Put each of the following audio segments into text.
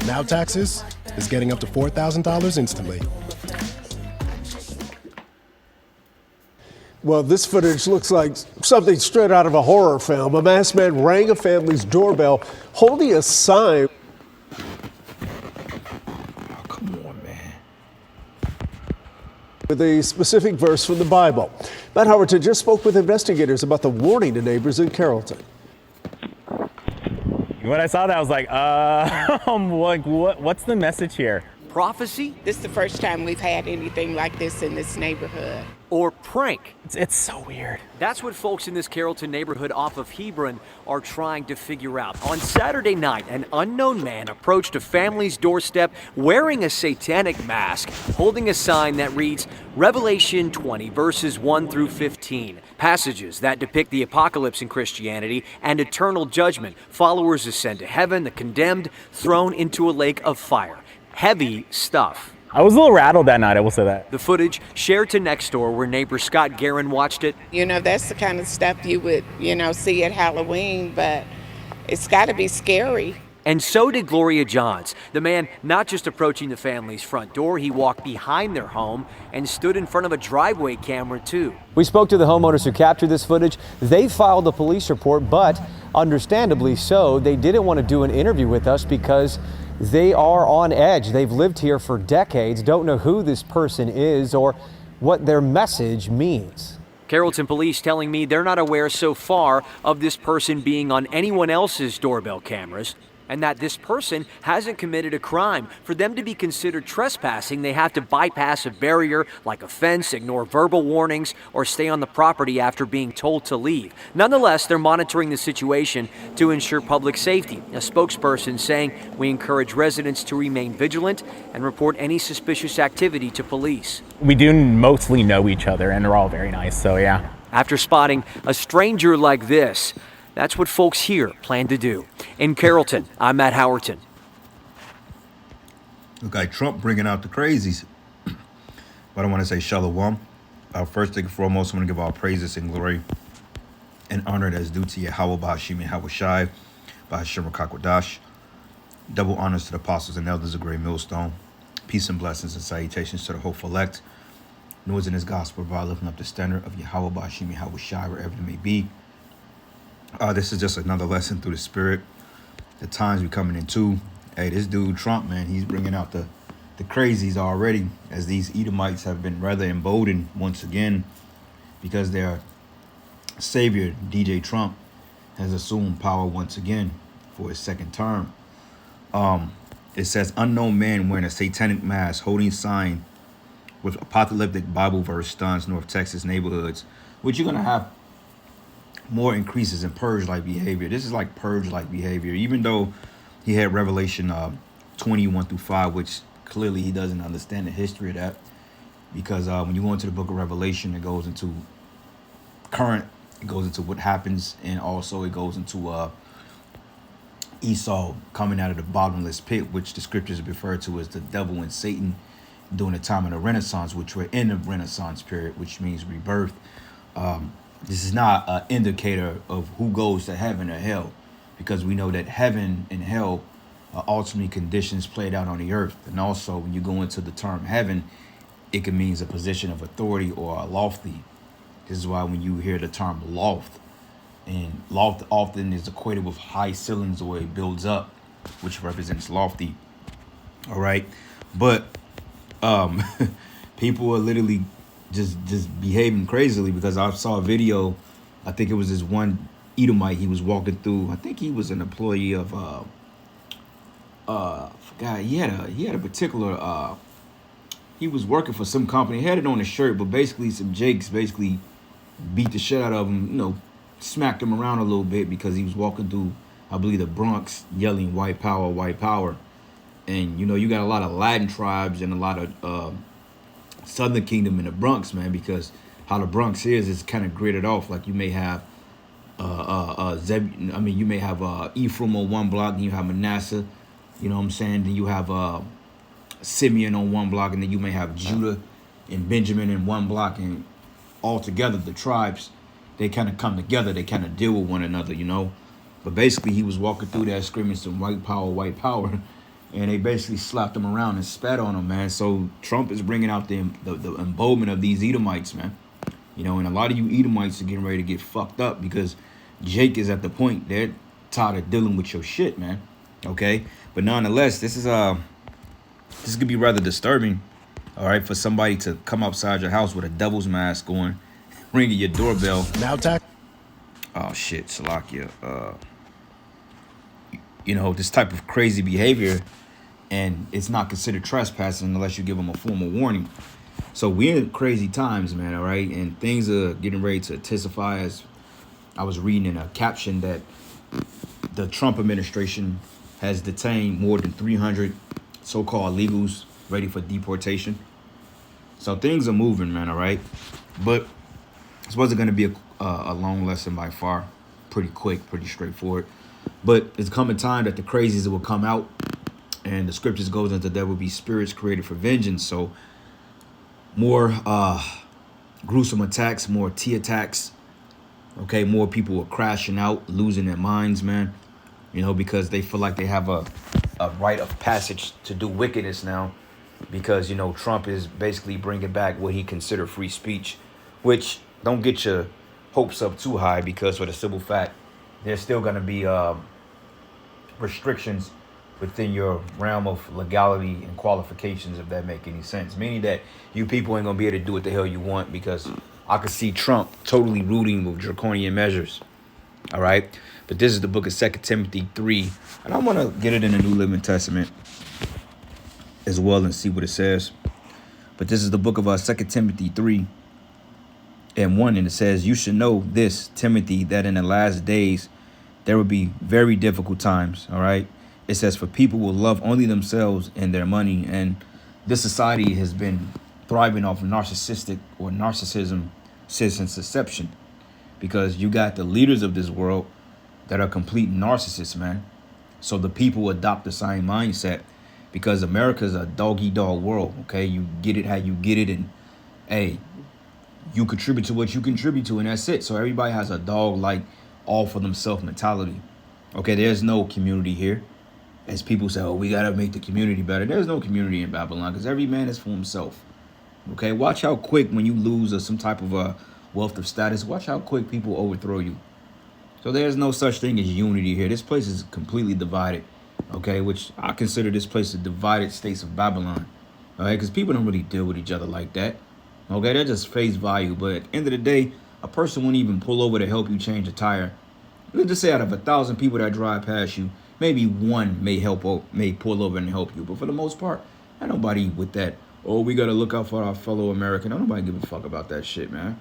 Now taxes is getting up to $4,000 instantly. Well, this footage looks like something straight out of a horror film. A masked man rang a family's doorbell holding a sign. Come on, man. With a specific verse from the Bible. Matt Howerton just spoke with investigators about the warning to neighbors in Carrollton. When I saw that, I was like, what's the message here? Prophecy? This is the first time we've had anything like this in this neighborhood. Or prank? It's so weird. That's what folks in this Carrollton neighborhood off of Hebron are trying to figure out. On Saturday night, an unknown man approached a family's doorstep wearing a satanic mask, holding a sign that reads Revelation 20, verses 1 through 15. Passages that depict the apocalypse in Christianity and eternal judgment. Followers ascend to heaven, the condemned thrown into a lake of fire. Heavy stuff. I was a little rattled that night, I will say that. The footage shared to Nextdoor, where neighbor Scott Guerin watched it. You know, that's the kind of stuff you would, see at Halloween, but it's got to be scary. And so did Gloria Johns. The man not just approaching the family's front door, he walked behind their home and stood in front of a driveway camera too. We spoke to the homeowners who captured this footage. They filed a police report, but understandably so, they didn't want to do an interview with us because they are on edge. They've lived here for decades, don't know who this person is or what their message means. Carrollton police telling me they're not aware so far of this person being on anyone else's doorbell cameras, and that this person hasn't committed a crime. For them to be considered trespassing, they have to bypass a barrier like a fence, ignore verbal warnings, or stay on the property after being told to leave. Nonetheless, they're monitoring the situation to ensure public safety. A spokesperson saying, "We encourage residents to remain vigilant and report any suspicious activity to police." We do mostly know each other, and they're all very nice, so yeah. After spotting a stranger like this, that's what folks here plan to do. In Carrollton, I'm Matt Howerton. Look like Trump bringing out the crazies. But I want to say shalom. First and foremost, I want to give all praises and glory and honor that is due to Yahweh Ba'ashim and Hawashai, Ba'ashem Rakakwadash. Double honors to the apostles and elders of Great Millstone. Peace and blessings and salutations to the hopeful elect. Noise in this gospel by lifting up the standard of Yahweh Ba'ashim and Hawashai, wherever it may be. This is just another lesson through the spirit. The times we're coming into. Hey, this dude Trump, man, he's bringing out the crazies already, as these Edomites have been rather emboldened once again because their savior, DJ Trump, has assumed power once again for his second term. It says, unknown man wearing a satanic mask, holding sign with apocalyptic Bible verse stuns North Texas neighborhoods, which you're going to have more increases in purge-like behavior. This is like purge-like behavior, even though he had Revelation 21 through 5, which clearly he doesn't understand the history of that, because when you go into the book of Revelation, it goes into current, it goes into what happens, and also it goes into Esau coming out of the bottomless pit, which the scriptures refer to as the devil and Satan during the time of the Renaissance, which we're in the Renaissance period, which means rebirth. This is not an indicator of who goes to heaven or hell, because we know that heaven and hell are ultimately conditions played out on the earth. And also, when you go into the term heaven, it can mean a position of authority or a lofty. This is why when you hear the term loft, and loft often is equated with high ceilings the way it builds up, which represents lofty. All right. But people are literally just behaving crazily, because I saw a video. I think it was this one Edomite. He was walking through. I think he was an employee of forgot. He had a particular he was working for some company. He had it on his shirt, but basically some Jakes basically beat the shit out of him, smacked him around a little bit because he was walking through, I believe, the Bronx, yelling white power, white power. And you got a lot of Latin tribes and a lot of Southern Kingdom in the Bronx, man, because how the Bronx is kind of gridded off. Like you may have you may have Ephraim on one block, and you have Manasseh, you know what I'm saying? Then you have Simeon on one block, and then you may have Judah and Benjamin in one block, and all together the tribes, they kind of come together, they kind of deal with one another, But basically he was walking through there screaming some white power, and they basically slapped him around and spat on him, man. So Trump is bringing out the emboldenment of these Edomites, man. You know, and a lot of you Edomites are getting ready to get fucked up because Jake is at the point they're tired of dealing with your shit, man. Okay, but nonetheless, this could be rather disturbing. All right, for somebody to come outside your house with a devil's mask on, ringing your doorbell. Now, Oh shit, Salakia. You know, this type of crazy behavior, and it's not considered trespassing unless you give them a formal warning. So we're in crazy times, man, all right? And things are getting ready to intensify. As I was reading in a caption that the Trump administration has detained more than 300 so-called illegals ready for deportation. So things are moving, man, all right? But this wasn't going to be a long lesson by far. Pretty quick, pretty straightforward. But it's coming time that the crazies will come out, and the scriptures goes into there will be spirits created for vengeance. So more gruesome attacks, more T attacks. Okay, more people are crashing out, losing their minds, man. You know, because they feel like they have a rite of passage to do wickedness now. Because, you know, Trump is basically bringing back what he considered free speech, which don't get your hopes up too high, because for the simple fact, there's still going to be restrictions within your realm of legality and qualifications, if that make any sense. Meaning that you people ain't going to be able to do what the hell you want, because I could see Trump totally rooting with draconian measures. All right. But this is the book of 2 Timothy 3. And I want to get it in the New Living Testament as well and see what it says. But this is the book of 2 Timothy 3 and 1. And it says, you should know this, Timothy, that in the last days there will be very difficult times. All right. It says, for people will love only themselves and their money. And this society has been thriving off narcissistic or narcissism since inception, because you got the leaders of this world that are complete narcissists, man. So the people adopt the same mindset, because America's a dog-eat-dog world, okay? You get it how you get it, and, hey, you contribute to what you contribute to, and that's it. So everybody has a dog-like, all-for-themselves mentality, okay? There's no community here. As people say, oh, we got to make the community better. There's no community in Babylon, because every man is for himself, okay? Watch how quick, when you lose some type of wealth of status, watch how quick people overthrow you. So there's no such thing as unity here. This place is completely divided, okay? Which I consider this place the divided states of Babylon, all right? Because people don't really deal with each other like that, okay? They're just face value. But at the end of the day, a person won't even pull over to help you change a tire. Let's just say out of 1,000 people that drive past you, maybe one may pull over and help you. But for the most part, ain't nobody with that, oh, we got to look out for our fellow American. Don't nobody give a fuck about that shit, man,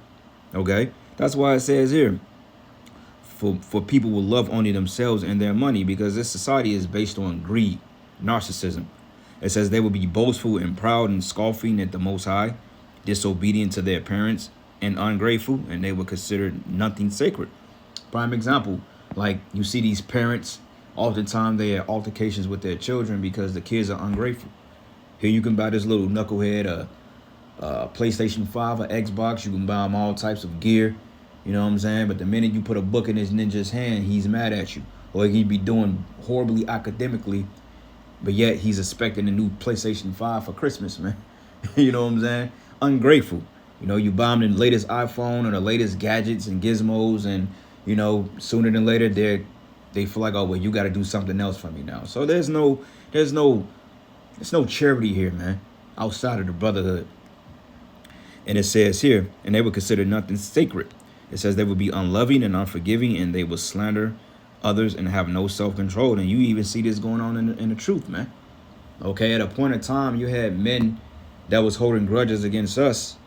okay? That's why it says here, for people will love only themselves and their money, because this society is based on greed, narcissism. It says they will be boastful and proud and scoffing at the Most High, disobedient to their parents and ungrateful, and they will consider nothing sacred. Prime example, like you see these parents, oftentimes they have altercations with their children because the kids are ungrateful. Here you can buy this little knucklehead a PlayStation 5, an Xbox. You can buy him all types of gear. You know what I'm saying? But the minute you put a book in his ninja's hand, he's mad at you. Or he'd be doing horribly academically, but yet he's expecting a new PlayStation 5 for Christmas, man. You know what I'm saying? Ungrateful. You know, you buy him the latest iPhone or the latest gadgets and gizmos, and, you know, sooner than later, they feel like, oh, well, you got to do something else for me now. So there's no charity here, man, outside of the brotherhood. And it says here, and they would consider nothing sacred. It says they would be unloving and unforgiving, and they would slander others and have no self-control. And you even see this going on in the truth, man. Okay, at a point in time, you had men that was holding grudges against us,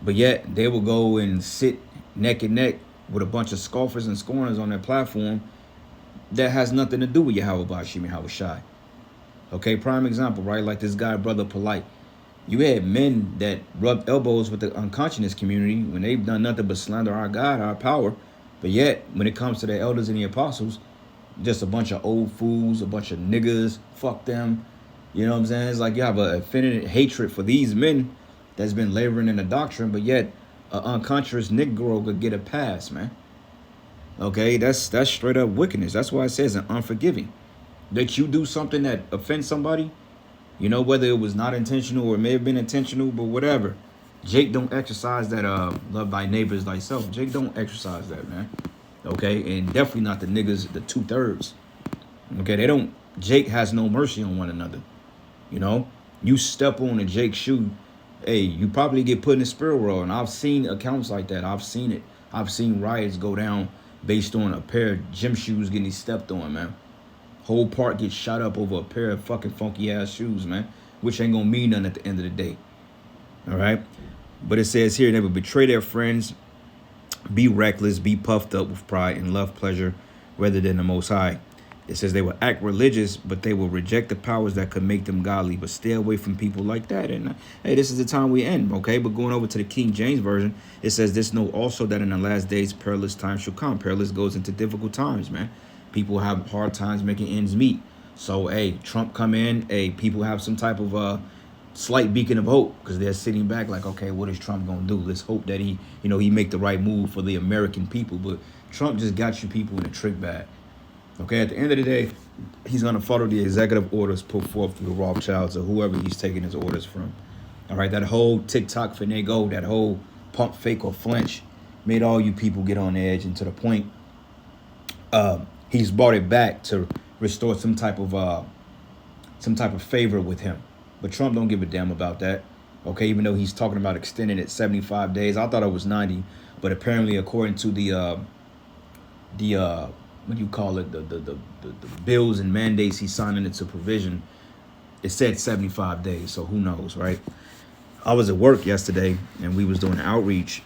but yet they will go and sit neck and neck with a bunch of scoffers and scorners on their platform that has nothing to do with Yahweh Bashim and Yahushai. Okay, prime example, right? Like this guy, Brother Polite. You had men that rubbed elbows with the unconscious community when they've done nothing but slander our God, our power. But yet, when it comes to the elders and the apostles, just a bunch of old fools, a bunch of niggas, fuck them. You know what I'm saying? It's like you have an infinite hatred for these men that's been laboring in the doctrine, but yet an unconscious Negro could get a pass, man. Okay, that's straight up wickedness. That's why it says an unforgiving. that you do something that offends somebody, you know, whether it was not intentional or it may have been intentional, but whatever. Jake don't exercise that love thy neighbor as thyself. Jake don't exercise that, man. Okay, and definitely not the niggas, the 2/3. Okay, they don't. Jake has no mercy on one another. You know, you step on a Jake shoe, hey, you probably get put in a spirit world. And I've seen accounts like that. I've seen it. I've seen riots go down based on a pair of gym shoes getting stepped on, man. Whole park gets shot up over a pair of fucking funky ass shoes, man, which ain't gonna mean nothing at the end of the day. All right, but it says here, they will betray their friends, be reckless, be puffed up with pride, and love pleasure rather than the Most High. It says they will act religious, but they will reject the powers that could make them godly. But stay away from people like that. And hey, this is the time we end, okay? But going over to the King James Version, it says, this know also that in the last days perilous times shall come. Perilous goes into difficult times, man. People have hard times making ends meet. So, hey, Trump come in, hey, people have some type of slight beacon of hope because they're sitting back like, okay, what is Trump going to do? Let's hope that he make the right move for the American people. But Trump just got you people in a trick bag. Okay, at the end of the day, he's going to follow the executive orders put forth through the Rothschilds or whoever he's taking his orders from. All right, that whole TikTok finagle, that whole pump, fake, or flinch made all you people get on edge, and to the point, he's brought it back to restore some type of favor with him. But Trump don't give a damn about that. Okay, even though he's talking about extending it 75 days. I thought it was 90, but apparently according to the what do you call it, the bills and mandates he's signing into provision, it said 75 days, so who knows, right? I was at work yesterday and we was doing an outreach,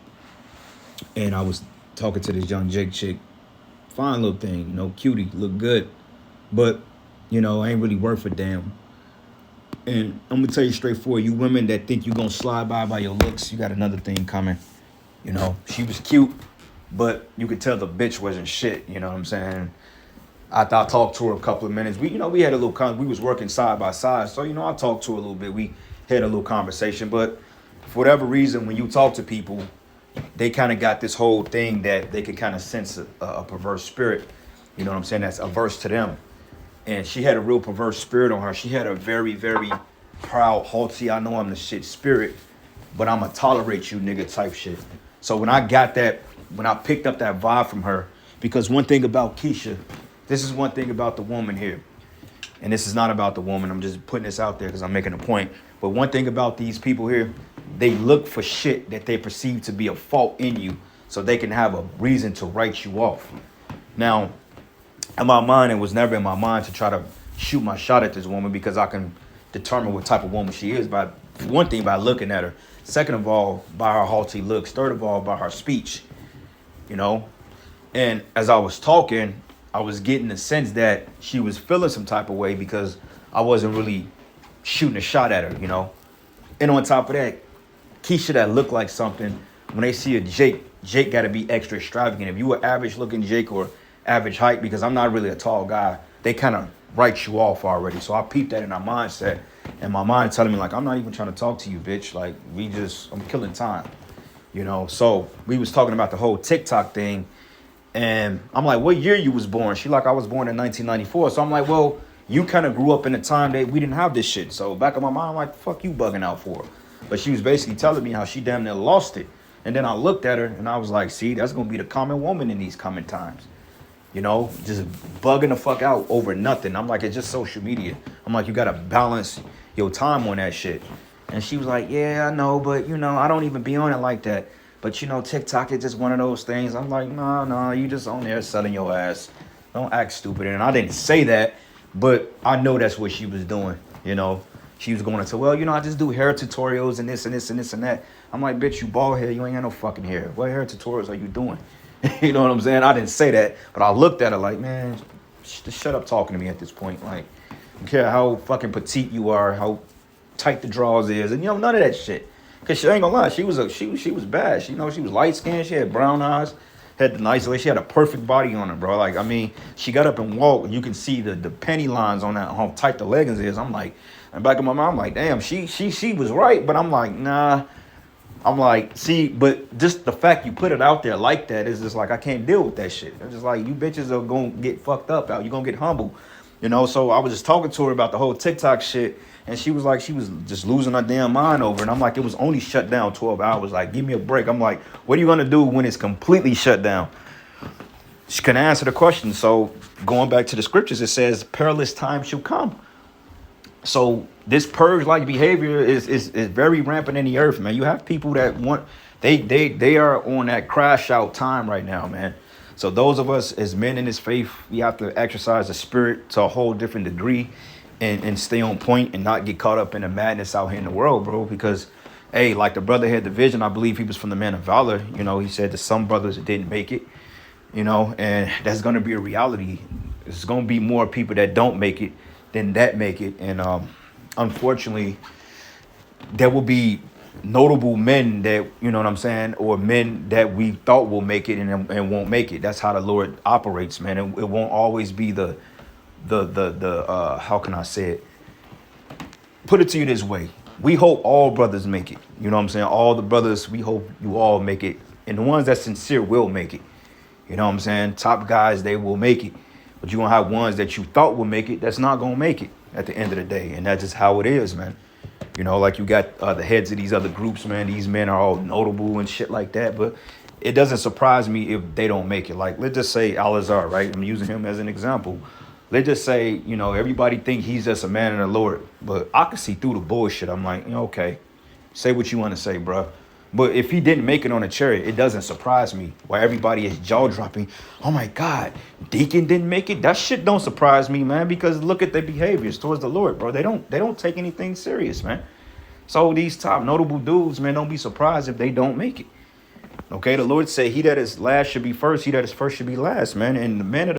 and I was talking to this young Jake chick, fine little thing, you know, cutie, look good, but you know, ain't really worth a damn. And I'm gonna tell you straightforward, you women that think you're gonna slide by your looks, you got another thing coming. You know, she was cute, but you could tell the bitch wasn't shit. You know what I'm saying? I talked to her a couple of minutes. We had a little we was working side by side. So, you know, I talked to her a little bit. We had a little conversation. But for whatever reason, when you talk to people, they kind of got this whole thing that they can kind of sense a perverse spirit. You know what I'm saying? That's averse to them. And she had a real perverse spirit on her. She had a very, very proud, haughty, I know I'm the shit spirit, but I'm going to tolerate you nigga type shit. So when I got that, when I picked up that vibe from her, because one thing about Keisha, this is one thing about the woman here, and this is not about the woman, I'm just putting this out there because I'm making a point, but one thing about these people here, they look for shit that they perceive to be a fault in you so they can have a reason to write you off. Now, in my mind, it was never in my mind to try to shoot my shot at this woman because I can determine what type of woman she is by, one thing, by looking at her. Second of all, by her haughty looks. Third of all, by her speech, you know. And as I was talking, I was getting the sense that she was feeling some type of way because I wasn't really shooting a shot at her, you know. And on top of that, Keisha that looked like something, when they see a Jake got to be extra extravagant. If you were average looking Jake or average height, because I'm not really a tall guy, they kind of write you off already. So I peeped that in our mindset, and my mind telling me like, I'm not even trying to talk to you, bitch. Like I'm killing time, you know? So we was talking about the whole TikTok thing, and I'm like, what year you was born? She like, I was born in 1994. So I'm like, well, you kind of grew up in a time that we didn't have this shit. So back in my mind, I'm like, fuck you bugging out for? But she was basically telling me how she damn near lost it. And then I looked at her and I was like, see, that's gonna be the common woman in these coming times. You know, just bugging the fuck out over nothing. I'm like, it's just social media. I'm like, you got to balance your time on that shit. And she was like, yeah, I know, but, you know, I don't even be on it like that. But, you know, TikTok is just one of those things. I'm like, no, you just on there selling your ass. Don't act stupid. And I didn't say that, but I know that's what she was doing, you know. She was going into, well, you know, I just do hair tutorials and this and this and this and that. I'm like, bitch, you bald head. You ain't got no fucking hair. What hair tutorials are you doing? You know what I'm saying? I didn't say that, but I looked at her like, man, just shut up talking to me at this point. Like, I don't care how fucking petite you are, how tight the drawers is, and you know, none of that shit. Cause she ain't gonna lie, she was bad. She, you know, she was light skinned, she had brown eyes, had the nice, she had a perfect body on her, bro. Like, I mean, she got up and walked, and you can see the penny lines on that, how tight the leggings is. I'm like, and back in my mind, I'm like, damn, she was right, but I'm like, nah. I'm like, see, but just the fact you put it out there like that is just like, I can't deal with that shit. It's just like, you bitches are going to get fucked up out. You're going to get humbled. You know, so I was just talking to her about the whole TikTok shit, and she was like, she was just losing her damn mind over it. And I'm like, it was only shut down 12 hours. Like, give me a break. I'm like, what are you gonna do when it's completely shut down? She couldn't answer the question. So going back to the scriptures, it says perilous time shall come. So this purge-like behavior is very rampant in the earth, man. You have people that want, they are on that crash out time right now, man. So those of us as men in this faith, we have to exercise the spirit to a whole different degree and stay on point and not get caught up in the madness out here in the world, bro. Because, hey, like the brother had the vision, I believe he was from the Man of Valor. You know, he said that some brothers didn't make it, you know, and that's going to be a reality. There's going to be more people that don't make it than that make it. And unfortunately, there will be notable men that, you know what I'm saying, or men that we thought will make it and won't make it. That's how the Lord operates, man. It won't always be the how can I say it? Put it to you this way. We hope all brothers make it. You know what I'm saying? All the brothers, we hope you all make it. And the ones that sincere will make it. You know what I'm saying? Top guys, they will make it. But you're going to have ones that you thought will make it that's not going to make it at the end of the day. And that's just how it is, man. You know, like you got the heads of these other groups, man. These men are all notable and shit like that. But it doesn't surprise me if they don't make it. Like, let's just say Al-Azhar, right? I'm using him as an example. Let's just say, you know, everybody think he's just a man of the Lord. But I can see through the bullshit. I'm like, you know, okay, say what you want to say, bro. But if he didn't make it on a chariot, it doesn't surprise me. Why everybody is jaw dropping. Oh my God, Deacon didn't make it. That shit don't surprise me, man. Because look at their behaviors towards the Lord, bro. They don't take anything serious, man. So these top notable dudes, man, don't be surprised if they don't make it. Okay, the Lord said, "He that is last should be first. He that is first should be last," man. And the man of